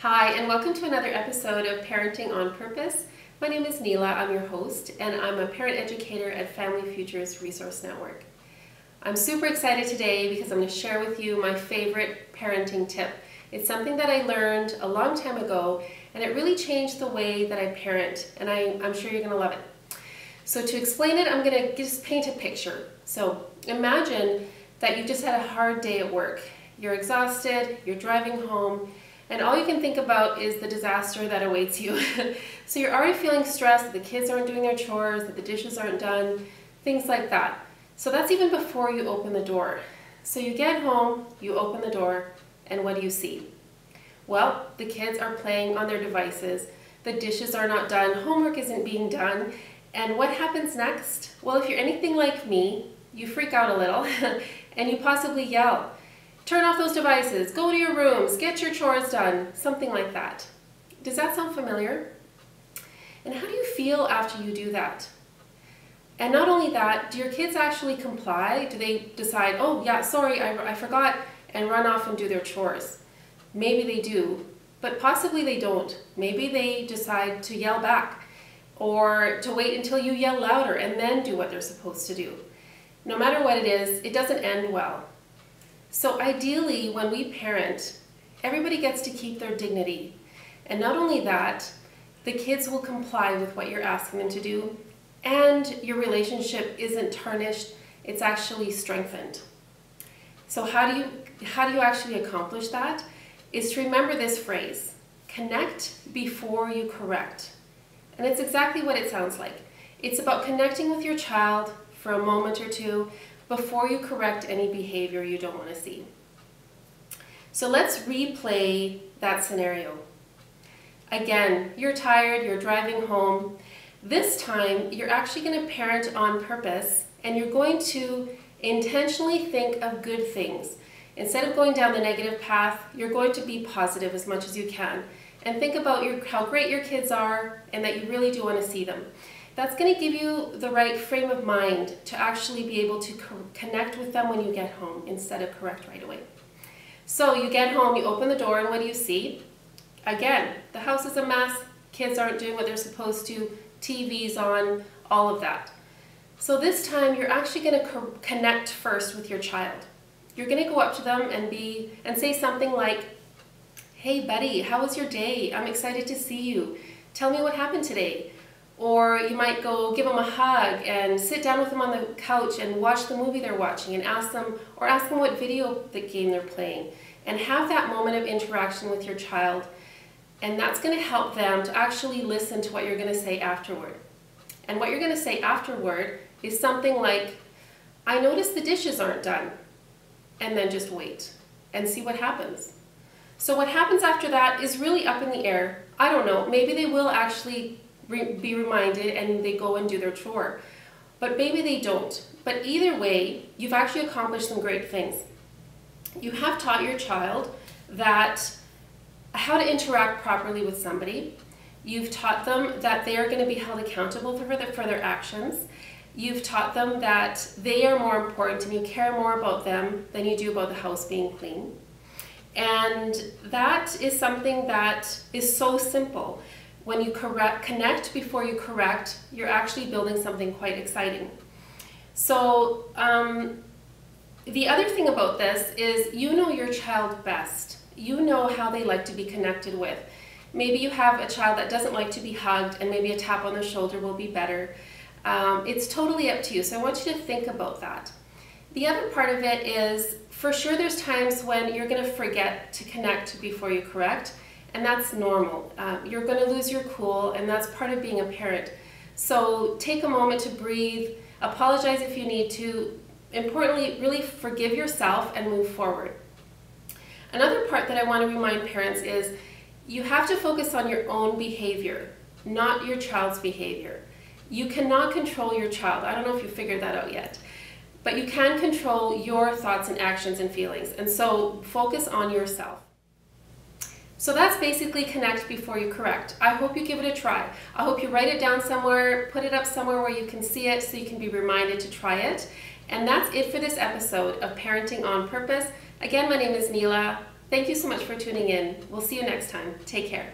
Hi, and welcome to another episode of Parenting on Purpose. My name is Neela, I'm your host, and I'm a parent educator at Family Futures Resource Network. I'm super excited today because I'm going to share with you my favorite parenting tip. It's something that I learned a long time ago, and it really changed the way that I parent, and I'm sure you're going to love it. So to explain it, I'm going to just paint a picture. So imagine that you just had a hard day at work. You're exhausted, you're driving home, and all you can think about is the disaster that awaits you. So you're already feeling stressed that the kids aren't doing their chores, that the dishes aren't done, things like that. So that's even before you open the door. So you get home, you open the door, and what do you see? Well, the kids are playing on their devices, the dishes are not done, homework isn't being done, and what happens next? Well, if you're anything like me, you freak out a little, and you possibly yell. Turn off those devices, go to your rooms, get your chores done, something like that. Does that sound familiar? And how do you feel after you do that? And not only that, do your kids actually comply? Do they decide, oh yeah, sorry, I forgot, and run off and do their chores? Maybe they do, but possibly they don't. Maybe they decide to yell back, or to wait until you yell louder and then do what they're supposed to do. No matter what it is, it doesn't end well. So ideally, when we parent, everybody gets to keep their dignity. And not only that, the kids will comply with what you're asking them to do, and your relationship isn't tarnished, it's actually strengthened. So how do you actually accomplish that? Is to remember this phrase, connect before you correct. And it's exactly what it sounds like. It's about connecting with your child for a moment or two before you correct any behavior you don't want to see. So let's replay that scenario. Again, you're tired, you're driving home. This time, you're actually going to parent on purpose, and you're going to intentionally think of good things. Instead of going down the negative path, you're going to be positive as much as you can. And think about how great your kids are and that you really do want to see them. That's going to give you the right frame of mind to actually be able to connect with them when you get home instead of correct right away. So you get home, you open the door, and what do you see? Again, the house is a mess, kids aren't doing what they're supposed to, TV's on, all of that. So this time you're actually going to connect first with your child. You're going to go up to them and say something like, "Hey buddy, how was your day? I'm excited to see you. Tell me what happened today." Or you might go give them a hug and sit down with them on the couch and watch the movie they're watching and ask them what video game they're playing, and have that moment of interaction with your child. And that's going to help them to actually listen to what you're going to say afterward. And what you're going to say afterward is something like, "I noticed the dishes aren't done," and then just wait and see what happens. So what happens after that is really up in the air. I don't know, maybe they will actually be reminded and they go and do their chore, but maybe they don't. But either way, you've actually accomplished some great things. You have taught your child how to interact properly with somebody. You've taught them that they are going to be held accountable for their actions. You've taught them that they are more important and you care more about them than you do about the house being clean. And that is something that is so simple. When you connect before you correct, you're actually building something quite exciting. So the other thing about this is you know your child best. You know how they like to be connected with. Maybe you have a child that doesn't like to be hugged, and maybe a tap on the shoulder will be better. It's totally up to you, so I want you to think about that. The other part of it is, for sure there's times when you're going to forget to connect before you correct, and that's normal. You're going to lose your cool, and that's part of being a parent. So take a moment to breathe, apologize if you need to. Importantly, really forgive yourself and move forward. Another part that I want to remind parents is you have to focus on your own behavior, not your child's behavior. You cannot control your child. I don't know if you figured that out yet. But you can control your thoughts and actions and feelings. And so focus on yourself. So that's basically connect before you correct. I hope you give it a try. I hope you write it down somewhere, put it up somewhere where you can see it so you can be reminded to try it. And that's it for this episode of Parenting on Purpose. Again, my name is Neela. Thank you so much for tuning in. We'll see you next time. Take care.